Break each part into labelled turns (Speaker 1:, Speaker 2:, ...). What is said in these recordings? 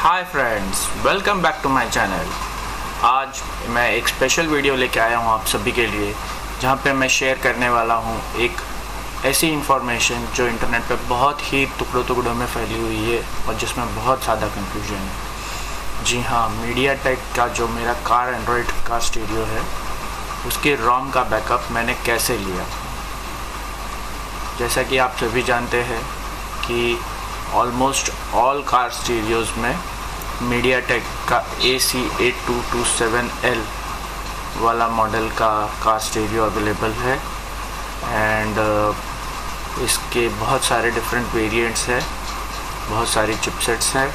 Speaker 1: Hi friends, welcome back to my channel. आज मैं एक स्पेशल वीडियो लेके आया हूँ आप सभी के लिए, जहाँ पे मैं शेयर करने वाला हूँ एक ऐसी इंफॉर्मेशन जो इंटरनेट पे बहुत ही टुकड़ों में फैली हुई है और जिसमें बहुत ज़्यादा कंफ्यूजन है। जी हाँ, मीडियाटेक का जो मेरा कार एंड्रॉयड का स्टीरियो है उसके रोम का बैकअप मैंने कैसे लिया। जैसा कि आप सभी जानते हैं कि ऑलमोस्ट ऑल कार स्टीरियोज़ में मीडियाटेक का AC8227L वाला मॉडल का कार स्टीरियो अवेलेबल है एंड इसके बहुत सारे डिफरेंट वेरिएंट्स हैं, बहुत सारी चिपसेट्स हैं,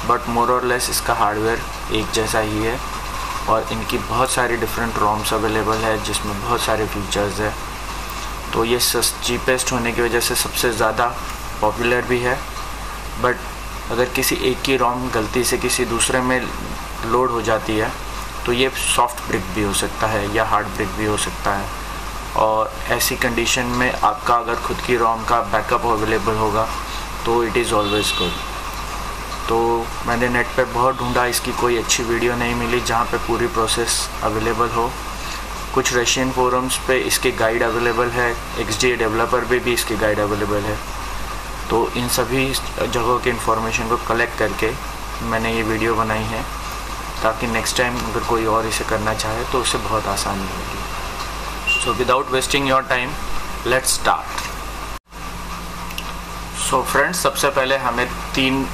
Speaker 1: बट मोर और लेस इसका हार्डवेयर एक जैसा ही है और इनकी बहुत सारी डिफरेंट रोम्स अवेलेबल है जिसमें बहुत सारे फीचर्स है। तो ये चीपेस्ट होने की वजह से सबसे ज़्यादा पॉपुलर भी है, बट अगर किसी एक की रोम गलती से किसी दूसरे में लोड हो जाती है तो ये सॉफ्ट ब्रिक भी हो सकता है या हार्ड ब्रिक भी हो सकता है। और ऐसी कंडीशन में आपका अगर खुद की रोम का बैकअप अवेलेबल होगा तो इट इज़ ऑलवेज़ गुड। तो मैंने नेट पे बहुत ढूंढा, इसकी कोई अच्छी वीडियो नहीं मिली जहाँ पे पूरी प्रोसेस अवेलेबल हो। कुछ रशियन फोरम्स पे इसके गाइड अवेलेबल है, XDA डेवलपर पे भी इसके गाइड अवेलेबल है। तो इन सभी जगहों के इन्फॉर्मेशन को कलेक्ट करके मैंने ये वीडियो बनाई है ताकि नेक्स्ट टाइम अगर कोई और इसे करना चाहे तो उसे बहुत आसानी होगी। So without wasting your time, let's start. So friends, सबसे पहले हमें 3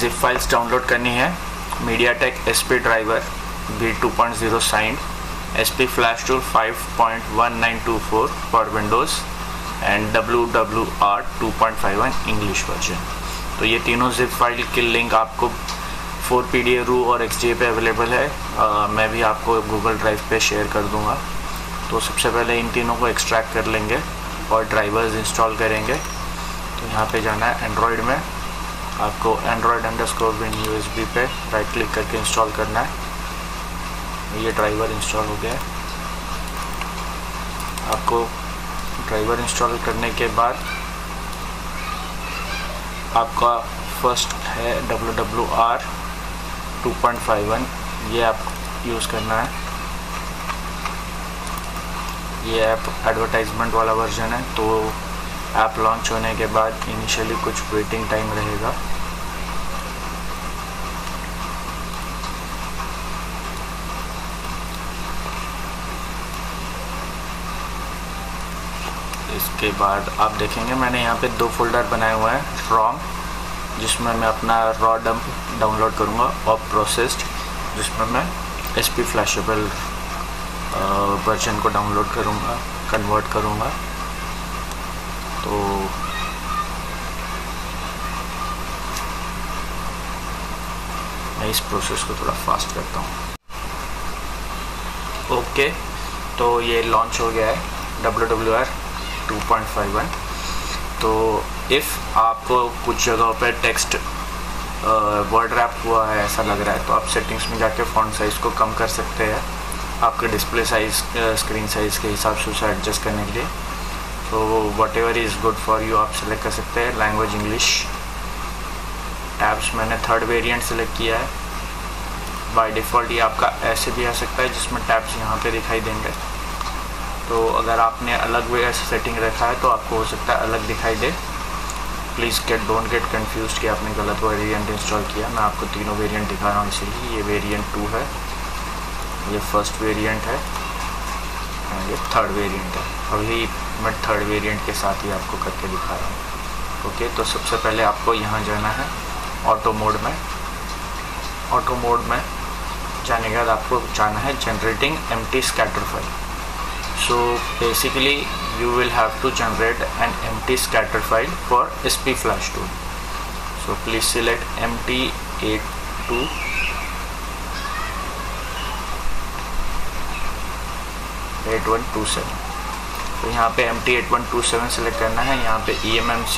Speaker 1: जिप फाइल्स डाउनलोड करनी है। MediaTek SP driver V2.0 signed, SP flash tool 5.1924 for Windows and WWR 2.51 English version. तो ये तीनों जिप फाइल की लिंक आपको 4PDA-RU और XDA पे अवेलेबल है। मैं भी आपको गूगल ड्राइव पे शेयर कर दूंगा। तो सबसे पहले इन तीनों को एक्सट्रैक्ट कर लेंगे और ड्राइवर्स इंस्टॉल करेंगे। तो यहाँ पे जाना है एंड्रॉयड में, आपको Android_Win USB पे राइट क्लिक करके इंस्टॉल करना है। ये ड्राइवर इंस्टॉल हो गया है। आपको ड्राइवर इंस्टॉल करने के बाद आपका फर्स्ट है WWR 2.51, ये आप यूज़ करना है। ये ऐप एडवर्टाइजमेंट वाला वर्जन है, तो ऐप लॉन्च होने के बाद इनिशियली कुछ वेटिंग टाइम रहेगा। इसके बाद आप देखेंगे मैंने यहाँ पे 2 फोल्डर बनाए हुए हैं। रोम, जिसमें मैं अपना रॉ डंप डाउनलोड करूँगा, और प्रोसेस्ड, जिसमें मैं SP फ्लैशेबल वर्जन को डाउनलोड करूँगा, कन्वर्ट करूँगा। तो मैं इस प्रोसेस को थोड़ा फास्ट करता हूँ। ओके, तो ये लॉन्च हो गया है WWR 2.51। तो इफ़ आपको कुछ जगहों पे टेक्स्ट वर्ड रैप हुआ है ऐसा लग रहा है तो आप सेटिंग्स में जाके फ़ॉन्ट साइज़ को कम कर सकते हैं आपके डिस्प्ले साइज़, स्क्रीन साइज़ के हिसाब से उसे एडजस्ट करने के लिए। तो what ever is good for you आप सेलेक्ट कर सकते हैं। Language English. टैब्स मैंने 3rd वेरिएंट सेलेक्ट किया है। बाय डिफ़ॉल्ट ये आपका ऐसे भी आ सकता है जिसमें टैब्स यहाँ पे दिखाई देंगे। तो अगर आपने अलग वे सेटिंग रखा है तो आपको हो सकता है अलग दिखाई दे। प्लीज़ डोंट गेट कंफ्यूज्ड कि आपने गलत वेरिएंट इंस्टॉल किया। मैं आपको तीनों वेरिएंट दिखा रहा हूँ, इसीलिए ये वेरिएंट 2 है, ये फर्स्ट वेरिएंट है और ये 3rd वेरिएंट है। अभी मैं 3rd वेरिएंट के साथ ही आपको करके दिखा रहा हूँ। ओके, तो सबसे पहले आपको यहाँ जाना है ऑटो मोड में। ऑटो मोड में जाने के बाद आपको जाना है generating empty scatter file. So basically you will have to generate an empty scatter file for SP flash tool. So please select MT8127। तो यहाँ पे MT8127 सेलेक्ट करना है। यहाँ पे eMMC।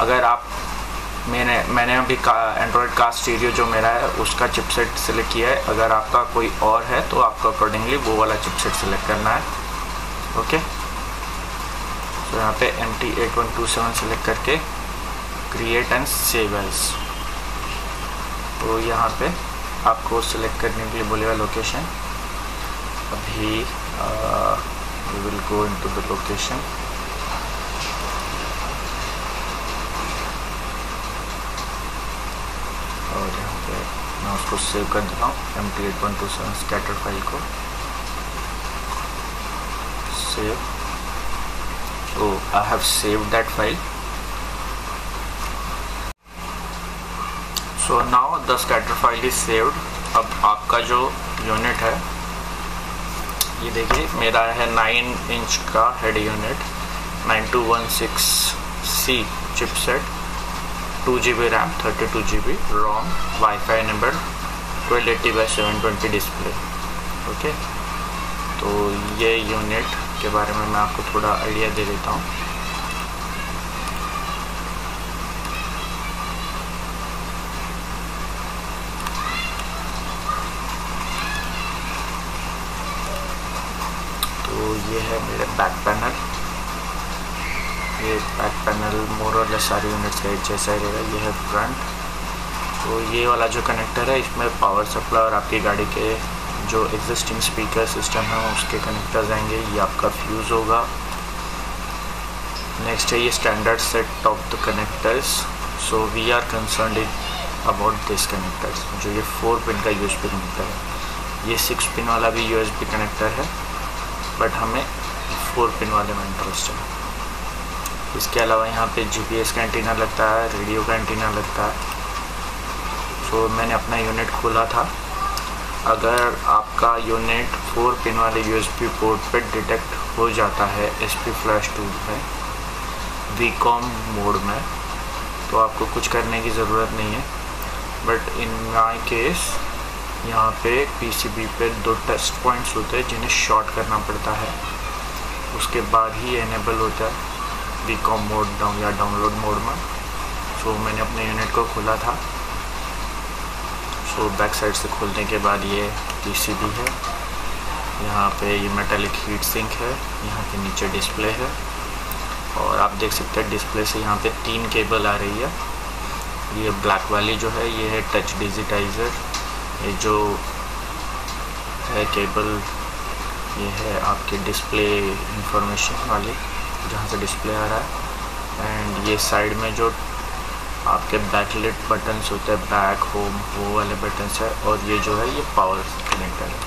Speaker 1: अगर आप मैंने अभी एंड्रॉयड का स्टीरियो जो मेरा है उसका चिपसेट सेलेक्ट किया है। अगर आपका कोई और है तो आपको अकॉर्डिंगली वो वाला चिपसेट सेलेक्ट करना है। ओके, तो यहाँ पे MT8127 सेलेक्ट करके क्रिएट एंड सेव एज तो यहाँ पे आपको सिलेक्ट करने के लिए बोलेगा लोकेशन। अभी we will go into the location. और यहाँ पे मैं उसको सेव कर देता हूँ, MT8127 स्कैटर फाइल को save. So I have saved that file. So now the scatter file is saved. अब आपका जो यूनिट है, ये देखिए मेरा है 9 इंच का head unit, 9216C chipset, 2GB RAM, 32GB ROM, wifi enabled, 1280x720 display. Okay, तो ये यूनिट के बारे में मैं आपको थोड़ा आइडिया दे देता हूँ। तो ये है मेरे बैक पैनल। ये बैक पैनल मोर और लेस सारी यूनिट्स का एक जैसा ही रहेगा। ये है फ्रंट। तो ये वाला जो कनेक्टर है, इसमें पावर सप्लाई और आपकी गाड़ी के जो एग्जिस्टिंग स्पीकर सिस्टम है उसके कनेक्टर्स आएंगे। ये आपका फ्यूज़ होगा। नेक्स्ट है ये standard set of the connectors. So we are concerned about this connectors. जो ये 4 पिन का USB कनेक्टर है, ये 6 पिन वाला भी USB कनेक्टर है, बट हमें 4 पिन वाले में इंटरेस्ट है। इसके अलावा यहाँ पे GPS का एंटीना लगता है, रेडियो का एंटीना लगता है। सो मैंने अपना यूनिट खोला था। अगर आपका यूनिट 4 पिन वाले USB पोर्ट पे डिटेक्ट हो जाता है SP फ्लैश टूल में VCOM मोड में, तो आपको कुछ करने की ज़रूरत नहीं है। बट इन माई केस यहाँ पे PCB पे 2 टेस्ट पॉइंट्स होते हैं जिन्हें शॉर्ट करना पड़ता है, उसके बाद ही एनेबल होता है VCOM मोड या डाउनलोड मोड में। सो मैंने अपने यूनिट को खोला था। सो बैक साइड से खोलने के बाद ये PCB है, यहाँ पे ये मेटालिक हीट सिंक है, यहाँ पे नीचे डिस्प्ले है। और आप देख सकते हैं डिस्प्ले से यहाँ पे 3 केबल आ रही है। ये ब्लैक वाली जो है ये है टच डिजिटाइज़र। ये जो है केबल ये है आपके डिस्प्ले इंफॉर्मेशन वाली, जहाँ से डिस्प्ले आ रहा है। एंड ये साइड में जो आपके बैकलिट बटन्स होते हैं, बैक होम वो वाले बटन्स है। और ये जो है ये पावर कनेक्टर है।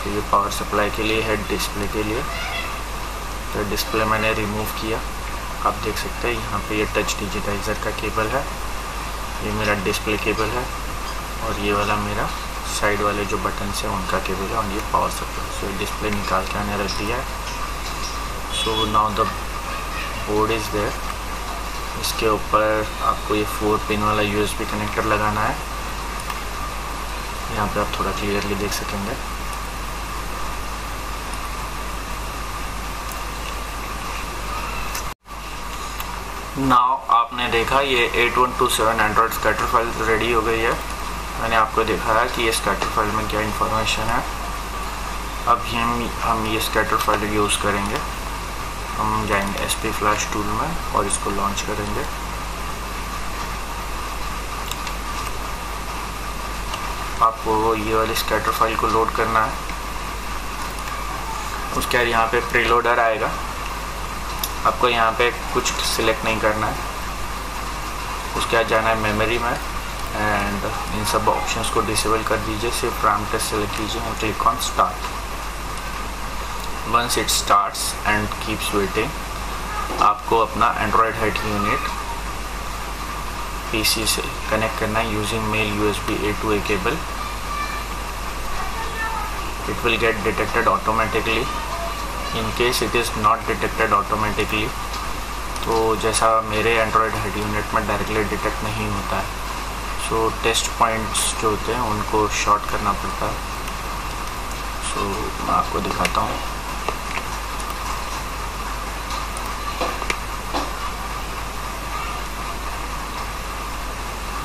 Speaker 1: तो ये पावर सप्लाई के लिए है, डिस्प्ले के लिए। तो डिस्प्ले मैंने रिमूव किया, आप देख सकते हैं यहाँ पे ये टच डिजिटाइज़र का केबल है, ये मेरा डिस्प्ले केबल है, और ये वाला मेरा साइड वाले जो बटन्स हैं उनका केबल है, और ये पावर सप्लाई। सो डिस्प्ले निकाल के मैंने रख दिया है। So now the board is there. इसके ऊपर आपको ये 4 पिन वाला USB कनेक्टर लगाना है। यहाँ पे आप थोड़ा क्लियरली देख सकेंगे। नाउ आपने देखा ये 8127 एंड्रॉयड स्कैटर फाइल रेडी हो गई है। मैंने आपको दिखाया कि ये स्कैटर फाइल में क्या इन्फॉर्मेशन है। अब हम ये स्कैटर फाइल यूज़ करेंगे। हम जाएंगे SP फ्लैश टूल में और इसको लॉन्च करेंगे। आपको ये वाली स्कैटर फाइल को लोड करना है। उसके बाद यहाँ पे प्रीलोडर आएगा। आपको यहाँ पे कुछ सिलेक्ट नहीं करना है। उसके बाद जाना है मेमोरी में एंड इन सब ऑप्शंस को डिसेबल कर दीजिए। सिर्फ रैम टेस्ट सेलेक्ट कीजिए और click on start. Once it starts and keeps waiting, आपको अपना एंड्रॉयड हेड यूनिट PC से कनेक्ट करना है using male USB A to A cable. It will get detected automatically. In case it is not detected automatically, तो जैसा मेरे android head unit में directly detect नहीं होता है, सो टेस्ट पॉइंट्स जो होते हैं उनको शॉर्ट करना पड़ता है। सो मैं आपको दिखाता हूँ।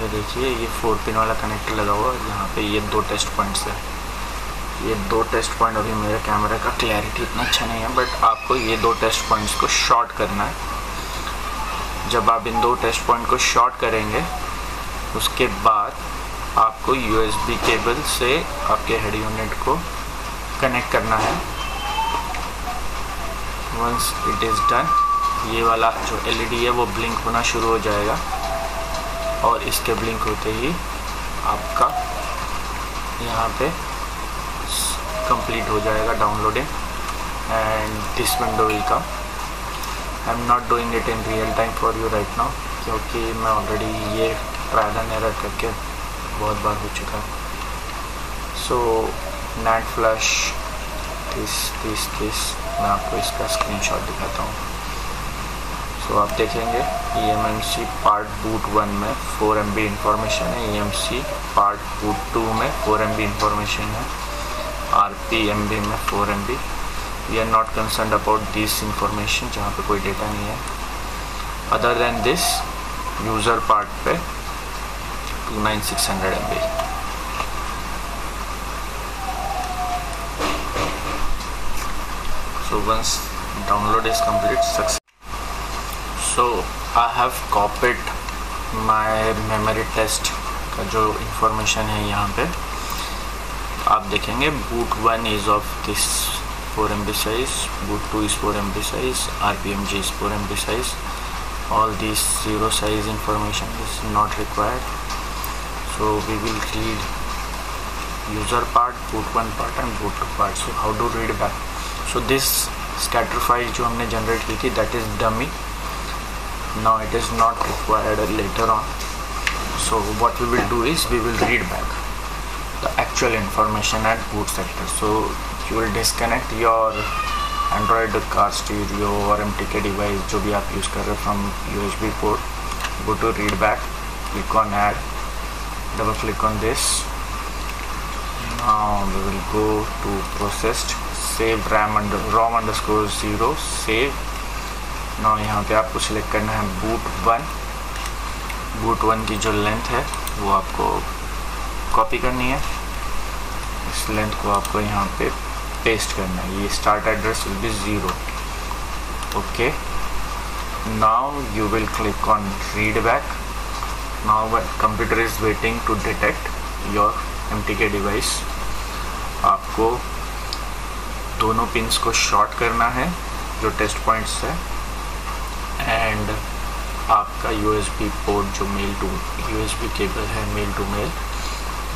Speaker 1: ये देखिए ये 4 पिन वाला कनेक्टर लगा हुआ है। यहाँ पे ये 2 टेस्ट पॉइंट्स है। ये 2 टेस्ट पॉइंट, अभी मेरे कैमरे का क्लैरिटी इतना अच्छा नहीं है, बट आपको ये 2 टेस्ट पॉइंट्स को शॉर्ट करना है। जब आप इन 2 टेस्ट पॉइंट को शॉर्ट करेंगे उसके बाद आपको USB केबल से आपके हेड यूनिट को कनेक्ट करना है। वंस इट इज़ डन, ये वाला जो LED है वो ब्लिंक होना शुरू हो जाएगा और इसके ब्लिंक होते ही आपका यहाँ पे कंप्लीट हो जाएगा downloading and this window will come. I am not doing it in real time for you right now, क्योंकि मैं ऑलरेडी ये ट्रायल एंड एरर करके बहुत बार हो चुका है। सो NAND फ्लैश दिस मैं आपको इसका स्क्रीनशॉट दिखाता हूँ। सो आप देखेंगे eMMC पार्ट बूट 1 में 4 MB इंफॉर्मेशन है, eMMC पार्ट बूट 2 में 4 MB इंफॉर्मेशन है, RPMB में 4 MB। We are not concerned about this information जहाँ पे कोई डेटा नहीं है। Other than this user part पे 29600 MB। So once download is complete success, so I have copied my memory test का जो information है यहाँ पे आप देखेंगे। boot 1 is of this 4 MB size, boot 2 is 4 MB size, RPMG is 4 MB size. All these zero size information is not required. So we will read user part, boot 1 part and boot 2 part. So how to read back? So this scatter file जो हमने generate की थी that is dummy. Now it is not required later on. So what we will do is we will read back the actual information at boot sector. So you will disconnect your Android car stereo or MTK device जो भी आप use कर रहे हैं from USB port. Go to read back, click on add, double click on this. Now we will go to processed, save ROM underscore 0, save. Now यहाँ पे आपको select करना है boot 1 की जो लेंथ है वो आपको कॉपी करनी है। इस लेंथ को आपको यहाँ पे पेस्ट करना है। ये start address will be 0। Okay, now you will click on read back. Now computer is waiting to detect your MTK device. आपको दोनों पिंस को शॉर्ट करना है जो टेस्ट पॉइंट्स है एंड आपका USB पोर्ट जो मेल टू USB केबल है मेल टू मेल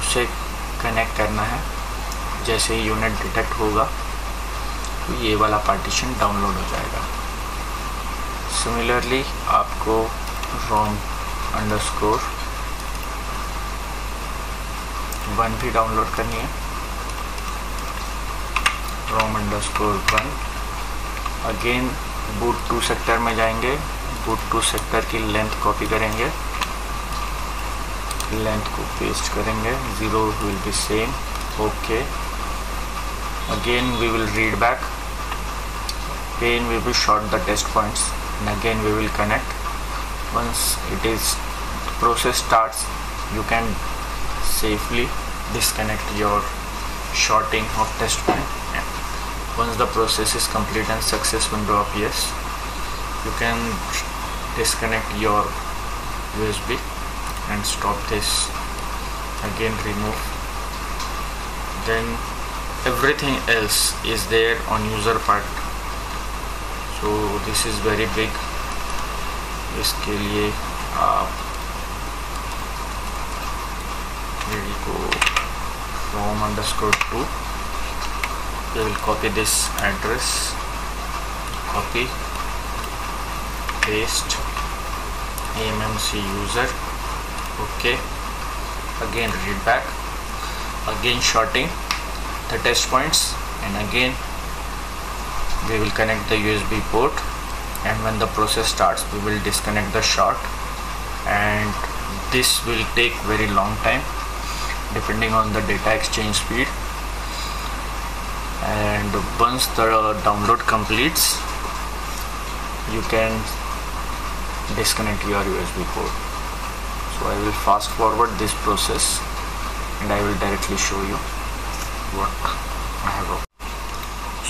Speaker 1: उसे कनेक्ट करना है। जैसे ही यूनिट डिटेक्ट होगा तो ये वाला पार्टीशन डाउनलोड हो जाएगा। सिमिलरली आपको ROM underscore 1 भी डाउनलोड करनी है। ROM underscore 1 again boot 2 sector में जाएंगे। boot 2 सेक्टर की लेंथ कॉपी करेंगे, लेंथ को पेस्ट करेंगे, 0 will be same. Okay, again we will read back, again we will short the test points and again we will connect. Once it is process starts, you can safely disconnect your shorting of test point. Once the process is complete and success window appears, you can disconnect your USB and stop this. Again remove. Then everything else is there on user part. So this is very big. इसके लिए आप ready को ROM underscore 2. We will copy this address, copy, paste, eMMC user. Okay, again read back, again shorting the test points and again we will connect the USB port and when the process starts we will disconnect the short and this will take very long time depending on the data exchange speed. And once the download completes you can disconnect your USB port. So I will fast forward this process and I will directly show you what I have.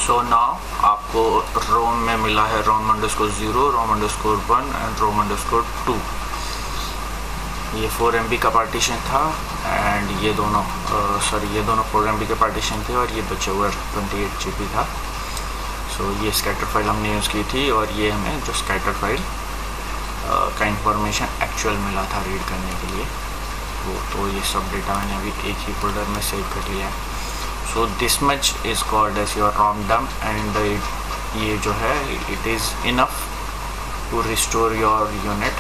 Speaker 1: So now आपको ROM में मिला है ROM underscore 0, ROM underscore 1 and ROM underscore 2. ये 4 MB का partition था and ये दोनों 4 MB के पार्टीशन थे और ये बचे हुआ 28 GB था। सो ये स्कैटर फाइल हमने यूज़ की थी और ये हमें जो स्कैटर फाइल का इंफॉर्मेशन एक्चुअल मिला था रीड करने के लिए वो, तो ये सब डेटा मैंने अभी एक ही फोल्डर में सेव कर लिया है। So this much is called as your ROM dump and ये जो है it is enough to restore your unit.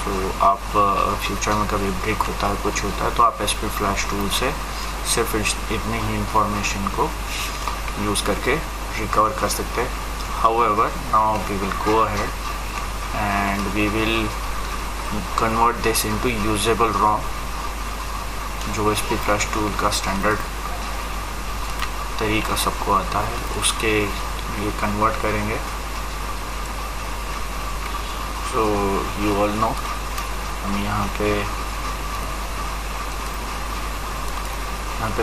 Speaker 1: So आप फ्यूचर में कभी ब्रेक होता है कुछ होता है तो आप SP फ्लैश टूल से सिर्फ इतनी ही इंफॉर्मेशन को यूज़ करके रिकवर कर सकते हैं। However now we will go ahead and we will convert this into usable ROM, जो SP फ्लैश टूल का स्टैंडर्ड तरीका सबको आता है उसके लिए कन्वर्ट करेंगे। सो यू ऑल नो हम यहाँ पे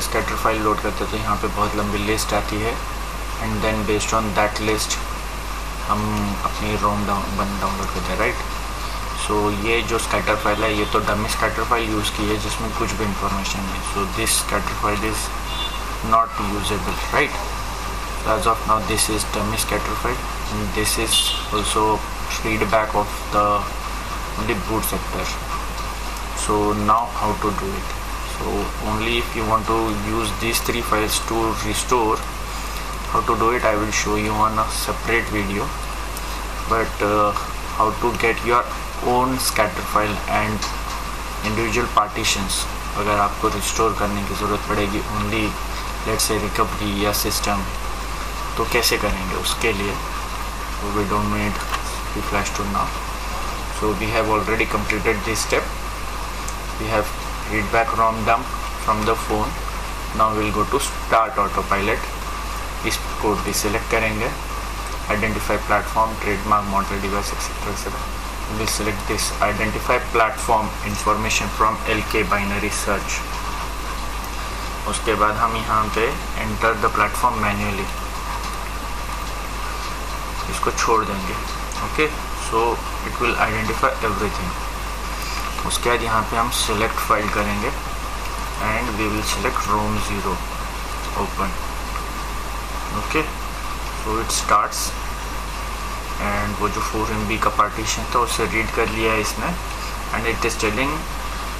Speaker 1: स्कैटर फाइल लोड करते तो यहाँ पे बहुत लंबी लिस्ट आती है and then based on that list हम अपनी ROM डाउनलोड करते हैं, राइट। सो ये जो स्कैटर फाइल है ये तो डमी स्कैटर फाइल यूज़ की है जिसमें कुछ भी इंफॉर्मेशन नहीं। So this scatter file is not usable, right. As of now this is dummy scatter file and this is also feedback of the boot sector. So now how to do it? So only if you want to use these 3 files to restore, how to do it I will show you on a separate video, but how to get your own scatter file and individual partitions अगर आपको restore करने की ज़रूरत पड़ेगी only let's say recovery या system, तो कैसे करेंगे उसके लिए। So we don't need the flash tool now. So we have already completed this step. We have read back ROM dump from the phone. Now we'll go to start autopilot. इस code भी select करेंगे, identify platform, trademark, model, device, etc. etc. We'll select this identify platform information from LK binary search. उसके बाद हम यहाँ पे enter the platform manually इसको छोड़ देंगे। Okay, so it will identify everything. उसके बाद यहाँ पे हम सिलेक्ट फाइल करेंगे and we will select ROM 0 open. Okay, so it starts and वो जो 4 MB का पार्टीशन था उसे रीड कर लिया है इसने and it is telling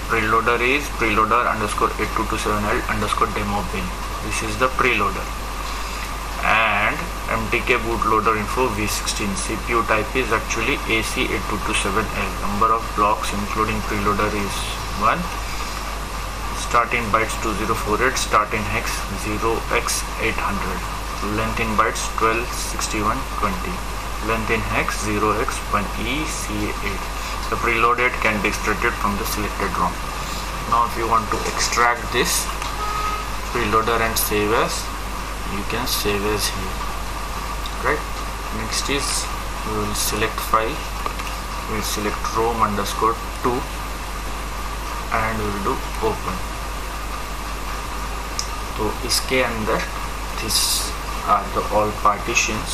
Speaker 1: preloader is preloader underscore 8227L underscore demo bin. This is the preloader and MTK bootloader info v16. CPU type is actually AC8227L. Number of blocks including preloader is 1. Start in bytes 2048. Start in hex 0x800. Length in bytes 126120. Length in hex 0x1ECA8. The preloaded can be extracted from the selected ROM. Now if you want to extract this preloader and save as, you can save as here, right. Next is we will select file, we will select ROM underscore 2 and we will do open. तो इसके अंदर this are the all partitions.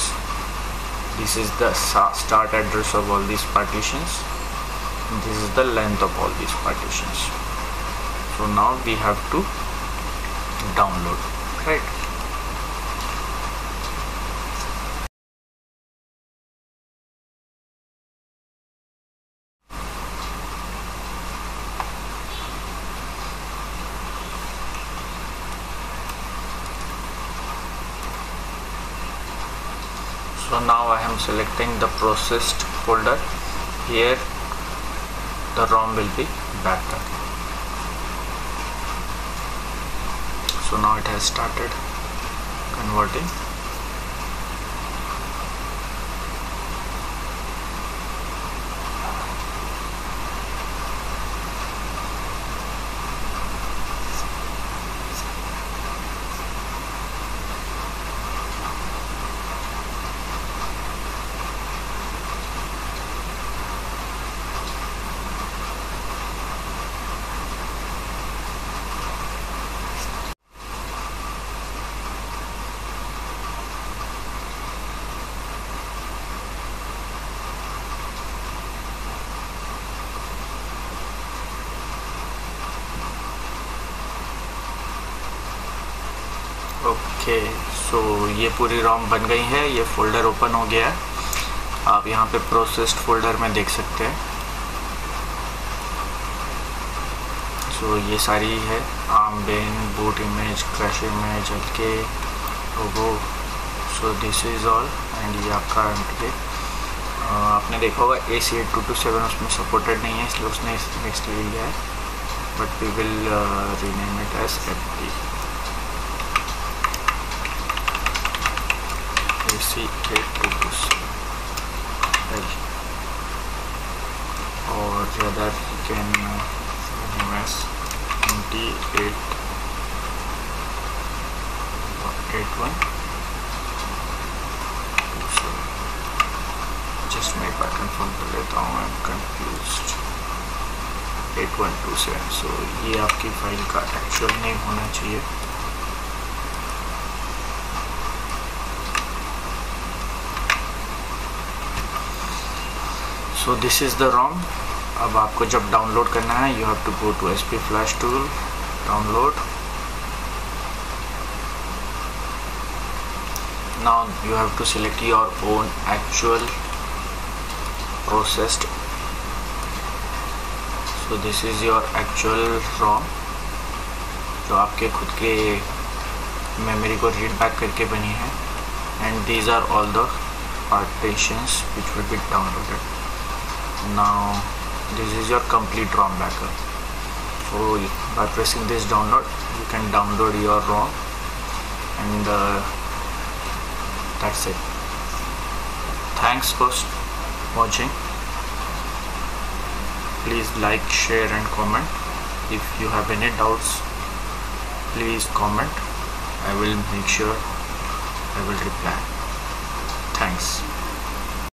Speaker 1: This is the start address of all these partitions. This is the length of all these partitions. So now we have to download, right. So now I am selecting the processed folder. Here the ROM will be backed up. So now it has started converting. Okay, so ये पूरी रोम बन गई है, ये folder open हो गया है। आप यहाँ पे प्रोसेस्ड फोल्डर में देख सकते हैं। सो ये सारी है, armband, boot image, crash image, LK logo. So this is all and ये आपका एमटीके। आपने देखा होगा AC8227 उसमें सपोर्टेड नहीं है, इसलिए उसने नेक्स्ट ले लिया है, but we will rename it as FT AC8227 और other you can name as MT881. Just मैं एक बार कंफर्म कर लेता हूँ, आई एम कंफ्यूज्ड। 8127, सो ये आपकी फाइल का एक्चुअल नेम होना चाहिए। So this is the ROM. अब आपको जब डाउनलोड करना है, you have to go to SP Flash tool, download. Now you have to select your own actual processed. So this is your actual ROM जो आपके खुद के मेमोरी को रीड बैक करके बनी है, and these are all the partitions which will be downloaded. Now this is your complete ROM backup. So by pressing this download, you can download your ROM, and that's it. Thanks for watching. Please like, share and comment. If you have any doubts, please comment. I will make sure I will reply. Thanks.